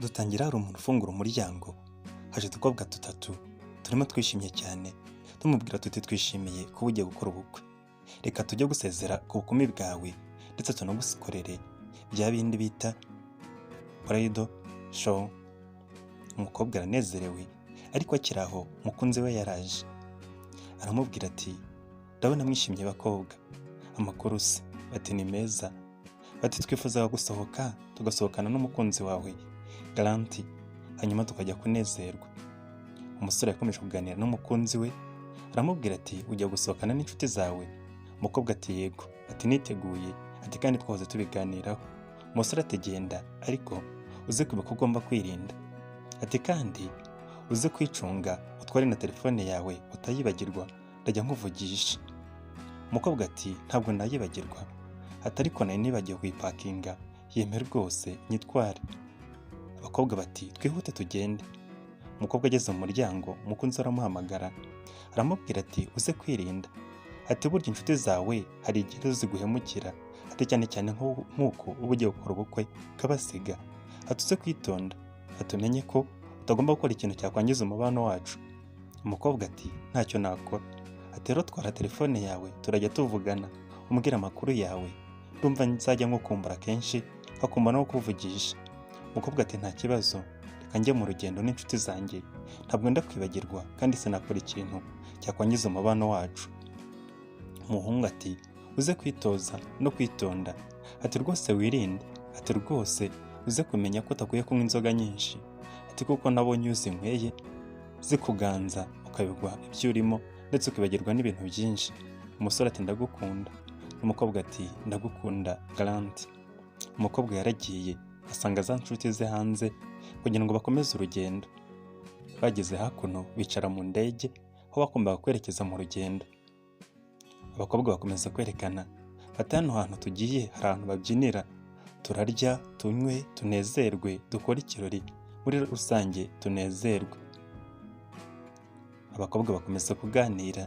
Dutangira hari umuntu ufungura umuryango, haje udukobwa dutatu turimo twishimye cyane, tumubwira tuti twishimiye kuba ugiye gukora ubukwe, reka tujye gusezera ku bukumi bwawe ndetse tunagukorere bya bindi bita bridal show. Umukobwa aranezerewe, ariko akiri aho umukunzi we yaraje, aramubwira ati ndabona mwishimye bakobwa, amakuru se? Bati ni meza. Bati twifuzaga gusohoka tugasohokana n'umukunzi wawe Galanti, hanyuma tukajya kunezerwa. Umusore yakomeje kuganira n'umukunzi we, aramubwira ati ujya gusohokana n'inshuti zawe? Umukobwa ati yego. Ati niteguye. Ati kandi twahoze tubiganiraho. Umusore ati genda, ariko uze kwibuka ko ugomba kwirinda. Ati kandi uze kwicunga, utware na telefone yawe utayibagirwa, ndajya nkuvugisha. Umukobwa ati ntabwo nayibagirwa. Ati ariko nari nibagiwe kuyipakinga, yemera rwose nyitware. Abakobwa bati twihute tugende. Umukobwa ageze mu muryango, umukunzi aramuhamagara, aramubwira ati uze kwirinda. Ati burya inshuti zawe hari igihe ziguhemukira, ati cyane cyane nk'uko uba ugiye gukora ubukwe kabasiga. Ati uze kwitonda, ati umenye ko utagomba gukora ikintu cyakwangiza umubano wacu. Umukobwa ati ntacyo nakora. Ati rero twara telefone yawe turajya tuvugana, umbwira amakuru yawe, ndumva nzajya nkukumbura kenshi, hakumva no kuvugisha. Umukobwa ati nta kibazo, reka njye mu rugendo n'inshuti zanjye, ntabwo ndakwibagirwa kandi sinakora ikintu cyakwangiza umubano wacu. Umuhungu ati uze kwitoza no kwitonda. Ati rwose wirinde. Ati rwose uze kumenya ko utakwiye kunywa inzoga nyinshi. Ati kuko nabonye iyo uzinyweye zikuganza ukabigwa ibyo urimo ndetse ukibagirwa n'ibintu byinshi. Umusore ati ndagukunda. Umukobwa ati ndagukunda Galanti. Umukobwa yaragiye asanga za nshuti ze hanze kugira ngo bakomeze urugendo. Bageze hakuno bicara mu ndege aho bagombaga kwerekeza mu rugendo. Abakobwa bakomeza kwerekana bati hano hantu tugiye hari ahantu babyinira, turarya tunywe tunezerwe, dukore ikirori muri rusange tunezerwe. Abakobwa bakomeza kuganira,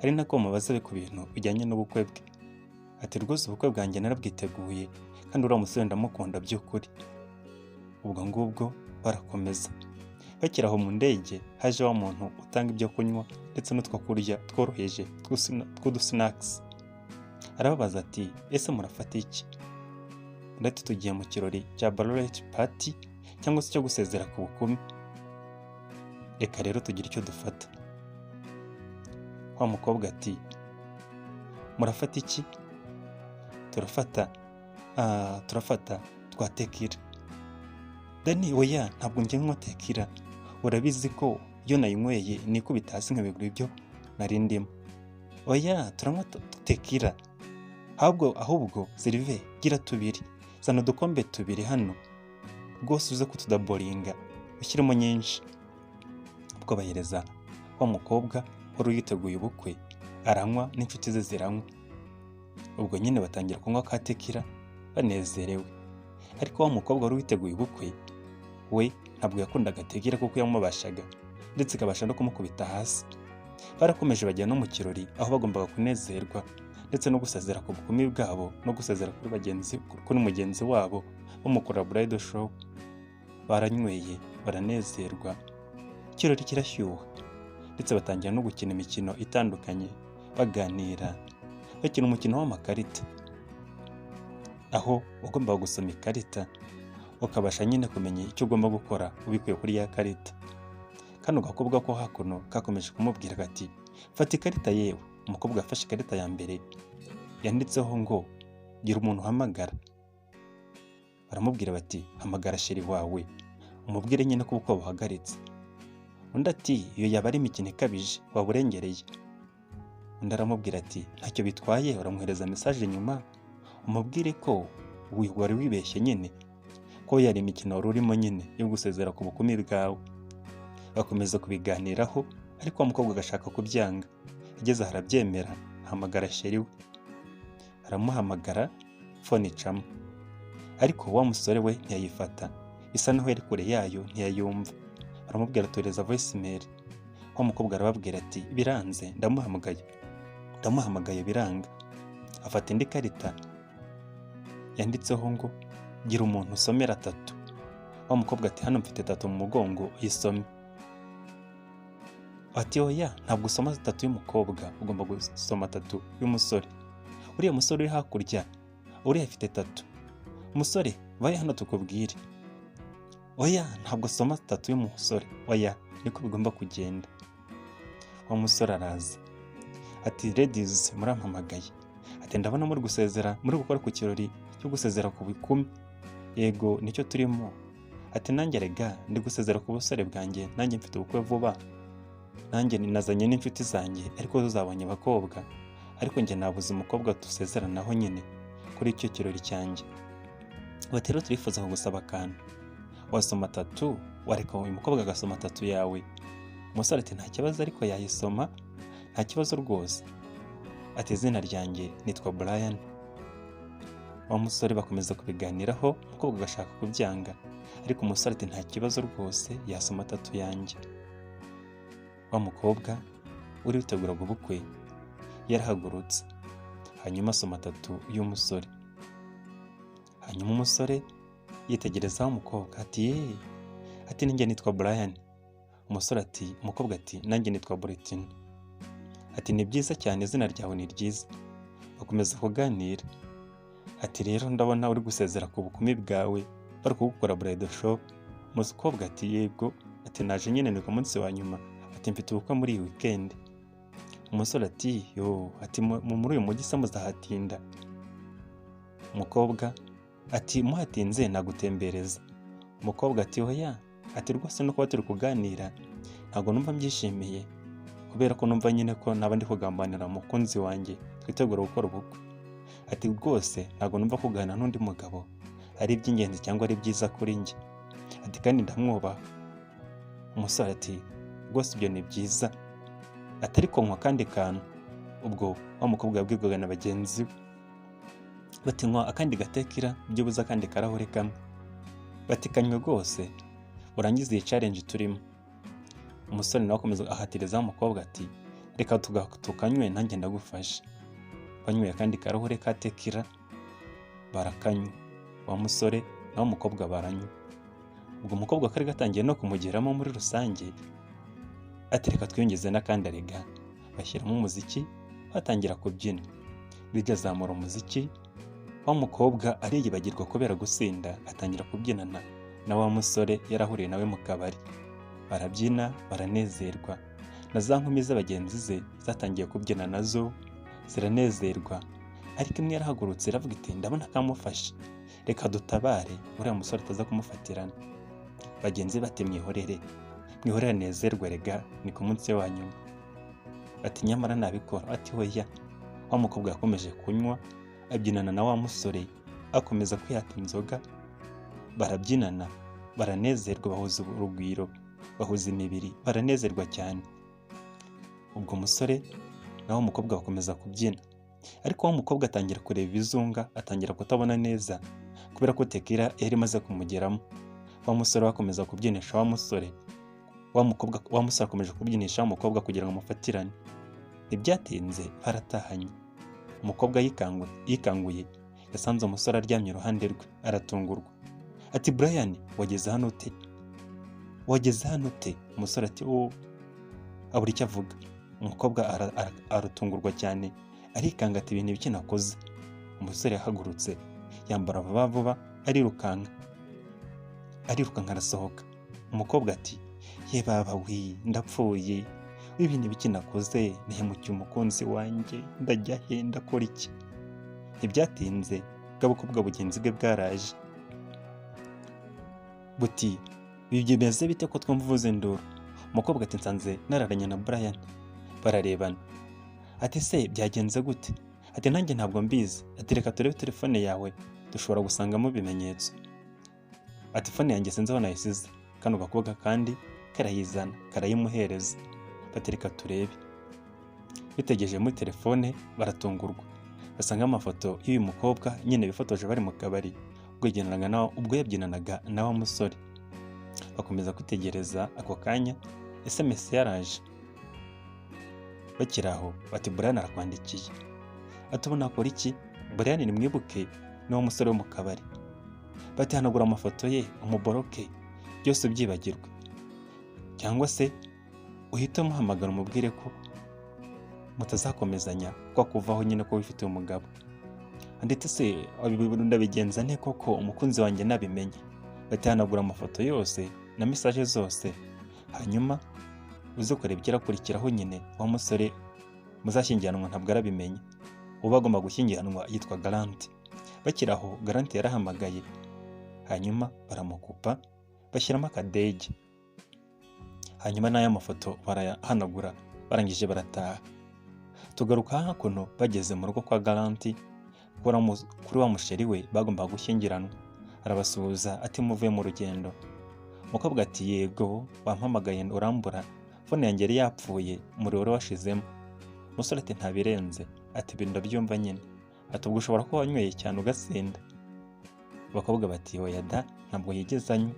ari nako mubaza ku bintu bijyanye n'ubukwe bwe. Ati rwose ubukwe bwanjye narabwiteguye kandi uriya musore ndamukunda by'ukuri. Ubwo ngubwo barakomeza. Bakiri aho mu ndege haje wa muntu utanga ibyo kunywa ndetse n'utwo kurya tworoheje tw'udusinakisi. Arababaza ati ese murafata iki? Ndetse tugiye mu kirori cya bachelorette party cyangwa se cyo gusezera ku bukumi. Reka rero tugire icyo dufata. Wa mukobwa ati murafata iki? Turafata twa tekira. Dani oya ntabwo njye nywa tekira, urabizi ko iyo nayinyweye nikubita hasi nkabigura ibyo nari ndimo. Oya turanywa tekira, ahubwo Sylvain gira tubiri, zana udukombe tubiri hano rwose uze kutudaboringa ushyiremo nyinshi. Ubwo bahereza wa mukobwa wari yiteguye ubukwe, aranywa n'inshuti ze ziranywa. Ubwo nyine batangira kunywa ka tekira banezerewe. Ariko wa mukobwa wari witeguye ubukwe we ntabwo yakundaga tekira kuko yamubashaga ndetse ikabasha no kumukubita hasi. Barakomeje bajya no mu kirori aho bagombaga kunezerwa ndetse no gusezera ku bukumi bwabo no gusezera kuri mugenzi wabo bamukora bridal show. Baranyweye baranezerwa, ikirori kirashyuha ndetse batangira no gukina imikino itandukanye, baganira bakina umukino w'amakarita, aho ugomba gusoma ikarita ukabasha nyine kumenya icyo ugomba gukora ubikuye kuri ya karita. Kano gakobwa ko hakuno kakomeje kumubwira gati fata ikarita yewe. Umukobwa yafashe ikarita ya mbere yanditseho ngo gira umuntu uhamagara. Baramubwira bati hamagara sheri wawe umubwire nyine ko ubukwe buhagaritse. Undi ati iyo yaba ari imikino ikabije waba urengereye. Undi aramubwira ati ntacyo bitwaye, uramuhereza message nyuma umubwire ko wari wibeshye nyine ko yari imikino wari urimo nyine yo gusezera ku bukumi bwawe. Bakomeza kubiganiraho ariko wa mukobwa agashaka kubyanga. Ageze aho arabyemera, ahamagara sheri we. Aramuhamagara phone icamo, ariko wa musore we ntiyayifata, bisa naho yari kure yayo ntiyayumva. Baramubwira tuhereza voicemail. Wa mukobwa arababwira ati biranze, ndamuhamagaye biranga. Afata indi karita yanditseho ngo gira umuntu usomera 3. wa mukobwa ati hano mfite tatu mu mugongo uyisome. Ati oya ntabwo usoma tatu y'umukobwa, ugomba gusoma tatu y'umusore. Uriya musore uri hakurya uriya afite tatu. Umusore vaye hano tukubwire. Oya ntabwo usoma tatu y'umusore, oya niko bigomba kugenda. Wa musore araza ati ladies murampamagaye, ati ndabona muri gusezera, muri gukora ku kirori cyo gusezera ku bikumi. Yego nicyo turimo. Ati nanjye rega ndi gusezera ku busore bwanjye, nanjye mfite ubukwe vuba, nanjye ninazanye n'inshuti zanjye ariko zo zabonye abakobwa, ariko njye nabuze umukobwa dusezeranaho nyine kuri icyo kirori cyanjye. Bati rero turifuza kugusaba akantu, wasoma tatu wareka uyu mukobwa agasoma tatu yawe. Umusore ati nta kibazo ariko yayisoma, nta kibazo rwose. Ati izina ryanjye nitwa Brian. Wa musore bakomeza kubiganiraho, umukobwa agashaka kubyanga, ariko umusore ati nta kibazo rwose yasoma tatu yanjye. Wa mukobwa uri witeguraga ubukwe yarahagurutse, hanyuma asoma tatu y'umusore. Hanyuma umusore yitegerezaho umukobwa ati yeee, ati ninjye nitwa Brian. Umusore ati, umukobwa ati nanjye nitwa Bulletin. Ati ni byiza cyane, izina ryawe ni ryiza. Bakomeza kuganira. Ati rero ndabona uri gusezera ku bukumi bwawe, bari kugukora bridal shop. Umukobwa ati yego, ati naje nyine ni ku munsi wa nyuma, ati mfite ubukwe muri iyi weekend. Umusore ati yo, ati muri uyu mujyi se muzahatinda? Umukobwa ati muhatinze nagutembereza. Umukobwa ati oya, ati rwose no kuba turi kuganira ntabwo numva mbyishimiye, kubera ko numva nyine ko naba ndi kugambanira umukunzi wanjye twitegura gukora ubukwe. Ati rwose ntabwo numva kuganira n'undi mugabo ari iby'ingenzi cyangwa ari byiza kuri njye, ati kandi ndamwubaha. Umusore ati rwose ibyo ni byiza, ati ariko nywa akandi kantu. Ubwo wa mukobwa yabwirwaga na bagenzi be bati nywa akandi gatekira byibuze akandi karahure kamwe. Bati kanywe rwose urangiza iyi challenge turimo. Umusore nawe akomeza ahatirizaho umukobwa ati reka tukanywe nanjye ndagufasha. Banyweye akandi karahure ka tekira barakanywa. Wa musore nawe umukobwa baranywa. Ubwo umukobwa kari gatangiye no kumugeramo muri rusange, ati reka twiyongeze n'akandi arega. Bashyiramo umuziki batangira kubyina. Bigazamura umuziki, wa mukobwa ariyibagirwa kubera gusinda, atangira kubyinana na wa musore yarahuriye nawe mu kabari. Barabyina baranezerwa, na za nkumi z'abagenzi ze zatangiye kubyina nazo ziranezerwa, ariko imwe yarahagurutse iravuga iti ndabona kamufashe, reka dutabare uriya musore ataza kumufatirana. Bagenzi bati mwihorere nezerwe rega ni ku munsi wa nyuma. Ati nyamara nabikora. Ati oya. Wa mukobwa yakomeje kunywa abyinana na wa musore, akomeza kwihata inzoga, barabyinana baranezerwa, bahuza urugwiro, bahuza imibiri, baranezerwa cyane. Ubwo umusore naho umukobwa bakomeza kubyina, ariko wa mukobwa atangira kureba ibizunga, atangira kutabona neza kubera ko tekira yari imaze kumugeramo. Wa musore bakomeza kubyinisha wa musore, wa musore akomeje kubyinisha wa mukobwa kugira ngo amufatirane. Ntibyatinze baratahanye. Umukobwa yikanguye yasanze umusore aryamye iruhande rwe, aratungurwa. Ati Brian wageze hano ute? Umusore ati abura icyo avuga. Umukobwa aratungurwa cyane, arikanga ati ibintu bike nakoze. Umusore yahagurutse yambara vuba arirukanka arasohoka. Umukobwa ati ye baba wi ndapfuye, ibintu bike nakoze, nahemukiye umukunzi wanjye, ndajya he ndakora iki? Ntibyatinze bw'abakobwa bugenzi bwe bwaraje buti ibyo bimeze bite ko twumva uvuze induru? Umukobwa ati nsanze nararanye na Brian. Bararebana. Ati se byagenze gute? Ati nanjye ntabwo mbizi. Ati reka turebe telefone yawe dushobora gusangamo ibimenyetso. Ati fone yanjye sinzi aho nayisize. Kano gakobwa kandi karayizana karayimuhereza. Bati reka turebe. Bitegereje muri telefone baratungurwa, basanga amafoto y'uyu mukobwa nyine bifotoje bari mu kabari ubwo yabyinanaga na wa musore. Bakomeza kwitegereza ako kanya SMS yaraje. Bakiraho bati Brian arakwandikiye. Ati ubona akora iki? Brian ni mwibuke n'uwo musore wo mu kabari. Bati hanagura amafoto ye umuboroke byose ubyibagirwe, cyangwa se uhite umuhamagara umubwire ko mutazakomezanya kwa kuvaho nyine ko wifitiye umugabo. Ndetse se ndabigenza nte koko umukunzi wanjye nabimenye? Batihanagura amafoto yose na message zose, hanyuma uze kureba icyarakurikiraho nyine wa musore muzashyingiranwa ntabwo arabimenye. Uba agomba gushyingiranwa yitwa Garanti. Bakiri aho Garanti yarahamagaye, hanyuma baramukupa bashyiramo akadege, hanyuma n'aya mafoto barayahanagura, barangije barataha. Tugaruka hakuno bageze mu rugo kwa Garanti, kuri wa musheri we bagombaga gushyingiranwa. Arabasuhuza ati muvuye mu rugendo? Umukobwa ati yego, wampamagaye urambura, fone yanjye yari yapfuye, umuriro wari washizemo. Umusore ati ntabirenze. Ati ibintu ndabyumva nyine. Ati ubwo ushobora kuba wanyweye cyane ugasinda. Abakobwa bati oya da, ntabwo yigeze anywa.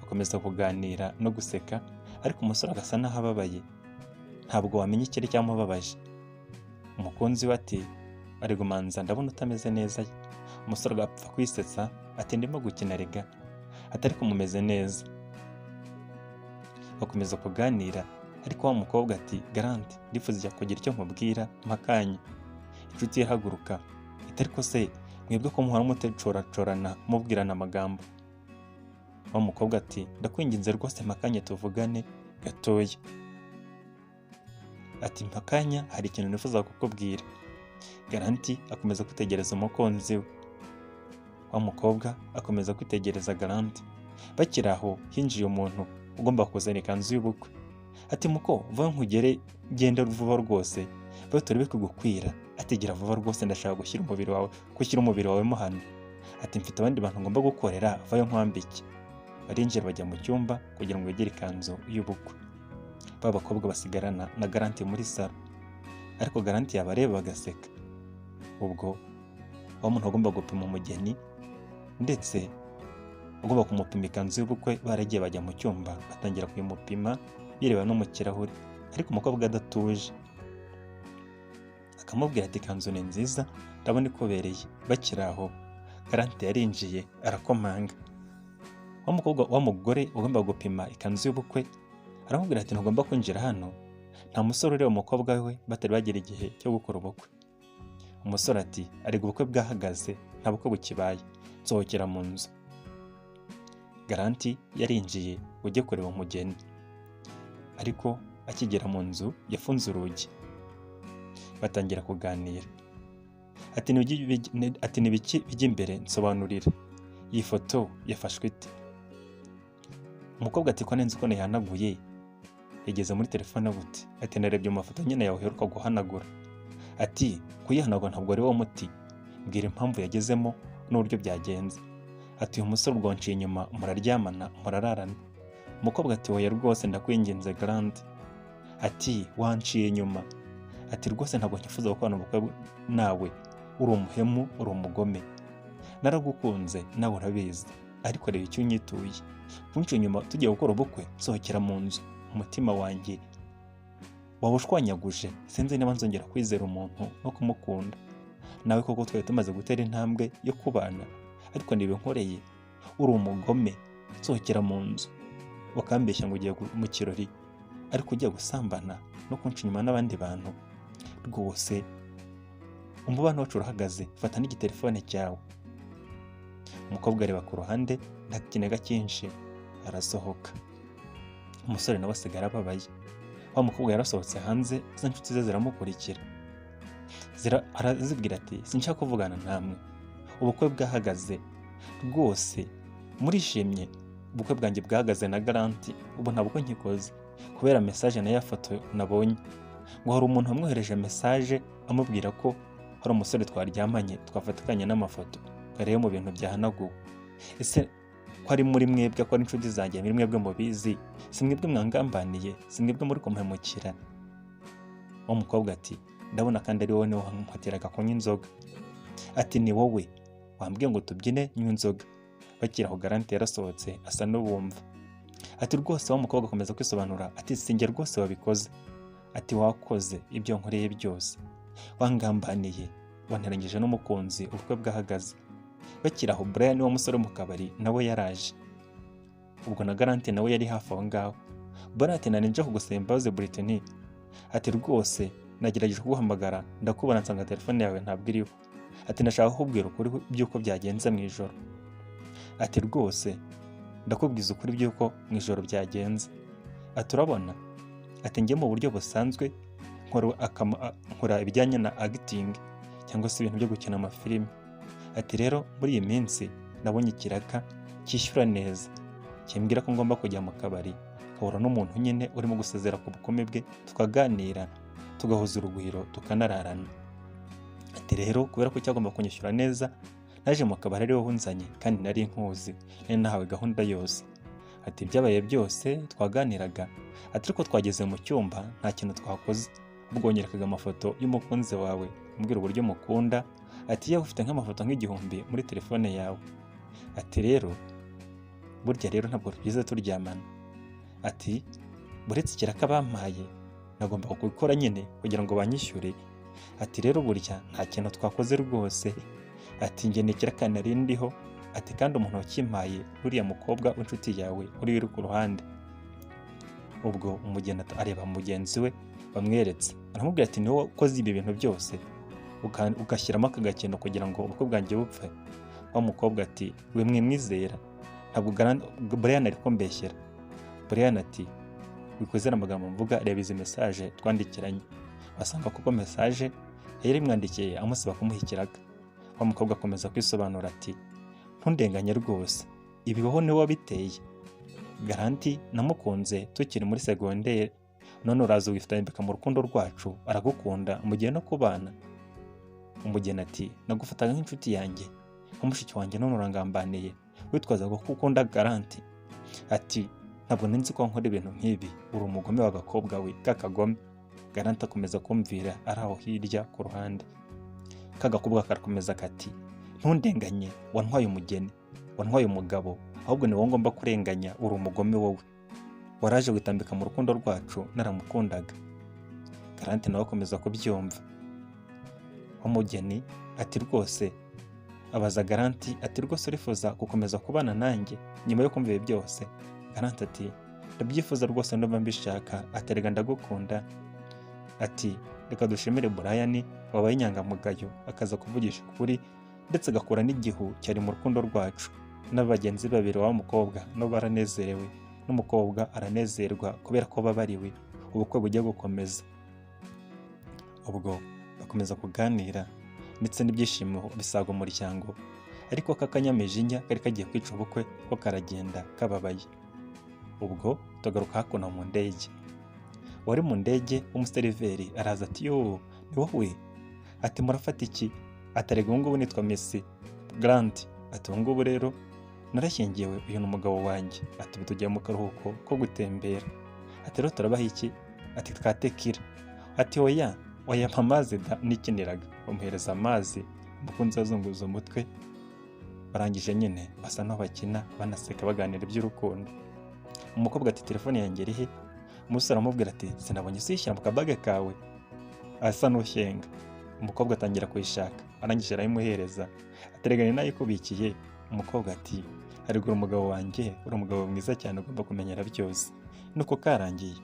Bakomeza kuganira no guseka, ariko umusore agasa n'aho ababaye, ntabwo wamenya icyari cyamubabaje. Umukunzi we ati ari gumanza, ndabona utameze neza. Umusore agapfa kwisetsa ati ndimo gukina rega. Ati ariko mumeze neza. Bakomeza kuganira, ariko wa mukobwa ati Garanti, ndifuza kugira icyo nkubwira mpakanya. Inshuti irahaguruka iti ariko se mwebwe ko muhora mutecoracorana mubwirana amagambo? Wa mukobwa ati ndakwinginze rwose mpakanya tuvugane gatoya. Ati mpakanya, hari ikintu nifuza kukubwira. Garanti akomeza kwitegereza umukunzi we. Wa mukobwa akomeza kwitegereza Garanti. Bakiri aho hinjiye umuntu ugomba kuzana ikanzu y'ubukwe. Ati muko vuba nkugere, genda vuba rwose, vuba turebe kugukwira. Ati gira vuba rwose, ndashaka gushyira umubiri wawe mo hano. Ati mfite abandi bantu ngomba gukorera, vayo nkwambike. Barinjira bajya mu cyumba kugira ngo yegere ikanzu y'ubukwe. Ba bakobwa basigarana na Garanti muri salo, ariko Garanti yabareba bagaseka. Ubwo wa muntu agomba gupima umugeni ndetse ugomba kumupima ikanzu y'ubukwe, baragiye bajya mu cyumba batangira kuyimupima bireba no mu kirahure, ariko umukobwa adatuje akamubwira ati ikanzu ni nziza, ndabona ikubereye. Bakiri aho Garanti yarinjiye arakomanga. Wa mugore ugomba gupima ikanzu y'ubukwe aramubwira ati ntugomba kwinjira hano, nta musore ureba umukobwa we batari bagira igihe cyo gukora ubukwe. Umusore ati arega ubukwe bwahagaze, nta bukwe bukibaye, nsohokera mu nzu. Garanti yarinjiye ujye kureba umugeni, ariko akigera mu nzu yafunze urugi. Batangira kuganira. Ati nibiki bijya imbere, nsobanurira, iyi foto yafashwe ite? Umukobwa ati ko nenze uko nihanaguye, yageze muri telefone gute? Ati narebye mu mafoto nyine yawe uheruka guhanagura. Ati kuyihanagura ntabwo ari wo muti, mbwira impamvu yagezemo n'uburyo byagenze. Ati uyu musore ubwo wanciye inyuma, muraryamana murararana? Umukobwa ati oya rwose ndakwinginze Garanti. Ati wanciye inyuma? Ati rwose ntabwo nkifuza gukorana ubukwe nawe, uri umuhemu, uri umugome, naragukunze nawe urabizi, ariko reba icyo unyituye. Kunciye inyuma tugiye gukora ubukwe, nsohokera mu nzu, umutima wanjye waba ushwanyaguje, sinzi niba nzongera kwizera umuntu no kumukunda. Nawe koko twari tumaze gutera intambwe yo kubana, ariko niba nkoreye, uri umugome, nsohokera mu nzu wakambeshya ngo ugiye mu kirori, ariko ugiye gusambana no kunca inyuma n'abandi bantu. Rwose umubano wacu urahagaze, fata n'igitelefone cyawe. Umukobwa areba ku ruhande, nta kinega cyinshi, arasohoka. Umusore nawe asigara ababaye. Wa mukobwa yarasohotse hanze, za nshuti ze ziramukurikira. Arazibwira ati sinshaka kuvugana namwe, ubukwe bwahagaze rwose, murishimye? Ubukwe bwanjye bwahagaze na Garanti, ubu ntabwo nkikoze kubera message na ya foto nabonye, ngo hari umuntu wamwohereje message amubwira ko hari umusore twaryamanye twafatikanye n'amafoto, rero mu bintu byahanaguwe. Ese ko ari muri mwebwe, ko ari inshuti zanjye, muri mwebwe mubizi, si mwebwe mwangambaniye, si mwebwe muri kumpemukira? Uwo mukobwa ati ndabona kandi ari wowe niwe wampatiraga kunywa inzoga. Ati ni wowe wambwiye ngo tubyine nywa inzoga. Bakiri aho Garanti yarasohotse asa n'ubumva. Ati rwose wa mukobwa akomeza kwisobanura, ati sinjye rwose wabikoze. Ati wakoze ibyo nkoreye byose, wangambaniye, wanteranyije n'umukunzi, ubukwe bwahagaze. Bakiri aho Brian wa musore mu kabari nawe yaraje. ubwo na Garanti nawe yari hafi aho ngaho. Bora ati nari nje kugusaba imbabazi Britney, ati rwose nagerageje kuguhamagara ndakubona nsanga telefone yawe ntabwo iriho, ati ndashaka kukubwira ukuri by'uko byagenze mu ijoro, ati rwose ndakubwiza ukuri by'uko mu ijoro byagenze, ati urabona, ati njye mu buryo busanzwe nkora ibijyanye na acting cyangwa se ibintu byo gukina amafilime, ati rero muri iyi minsi nabonye ikiraka cyishyura neza kimbwira ko ngomba kujya mu kabari nkahura n'umuntu nyine urimo gusezera ku bukome bwe, tukaganira tugahuza urugwiro tukanararana, ati rero kubera ko cyagomba kunyishyura neza naje mu kabari ariho hunzanye kandi nari nkuzi nari nahawe gahunda yose, ati byabaye byose twaganiraga, ati ariko twageze mu cyumba nta kintu twakoze, ubwo wanyerekaga amafoto y'umukunzi wawe umbwira uburyo mukunda, ati yewe ufite nk'amafoto nk'igihumbi muri telefone yawe, ati rero burya rero ntabwo twize turyamana, ati buretse ikiraka bampaye nagomba kubikora nyine kugira ngo banyishyure, ati rero burya nta kintu twakoze rwose, ati njye nikiraka nari ndiho, ati kandi umuntu wakimpaye uriya mukobwa w'inshuti yawe uri ku ruhande. Ubwo umugeni areba mugenzi we bamweretse, aramubwira ati niwe ukoze ibi bintu byose ugashyiramo aka gakino kugira ngo ubukwe bwanjye bupfe? Wa mukobwa ati we mwizera, ntabwo Brian ari kumbeshyera. Brian ati wikozera amagambo mvuga, reba izi message twandikiranye, basanga kuko message yari imwandikiye amusaba kumuha ikiraka. Wa mukobwa akomeza kwisobanura ati ntundenganye rwose, ibibaho niwe wabiteye, Garanti namukunze tukiri muri segondere, none uraza wifitambika mu rukundo rwacu, aragukunda mugiye no kubana. Umugeni ati nagufataga nk'inshuti yanjye nk'umushiki wanjye, none urangambaniye witwaza ko ukunda Garanti, ati ntabwo nzi ko nkora ibintu nk'ibi, uri umugome w'agakobwa we kakagome. Garanti akomeza kumvira ari aho hirya ku ruhande, kagakobwa karakomeza kati ntundenganye, wantwaye umugeni, wantwaye umugabo, ahubwo ni wowe ngomba kurenganya, uri umugome wowe, waraje witambika mu rukundo rwacu naramukundaga. Garanti nawe akomeza kubyumva. Umugeni ati rwose abaza Garanti ati rwose urifuza gukomeza kubana nanjye nyuma yo kumva ibi byose? Garanti ati ndabyifuza rwose, ndumva mbishaka, ati rega ndagukunda, ati reka dushimire Brian wabaye inyangamugayo akaza kuvugisha ukuri ndetse agakura n'igihu cyari mu rukundo rwacu, n'abagenzi babiri wa mukobwa nabo baranezerewe, n'umukobwa aranezerwa kubera ko babariwe, ubukwe bujya gukomeza. Ubwo bakomeza kuganira ndetse n'ibyishimo bisaga umuryango, ariko kakanyamijinya kari kagiye kwica ubukwe ko karagenda kababaye. Ubwo tugaruka hakuno mu ndege, wari mu ndege w'umuseriveri araza ati yo ni wowe, ati murafata iki? Atarega ubu ngubu nitwa Messi Grant, ati ubu ngubu rero narashyingiwe, uyu ni umugabo wanjye, ati ubu tugiye mu karuhuko ko gutembera, ati rero turabaha iki? Ati twatekira, ati oya wayampa amazi nikiniraga, bamuhereza amazi, umukunzi azunguza umutwe, barangije nyine basa n'aho bakina banaseka baganira iby'urukundo. Umukobwa ati telefone yanjye iri he? Umusore aramubwira ati sinabonye usishyira mu kabage kawe, asa n'ushyenga. Umukobwa atangira kuyishaka, arangije arayimuhereza, ateregane nayikubikiye. Umukobwa ati arigura umugabo wanjye, uri umugabo mwiza cyane ugomba kumenyera byose. Nuko karangiye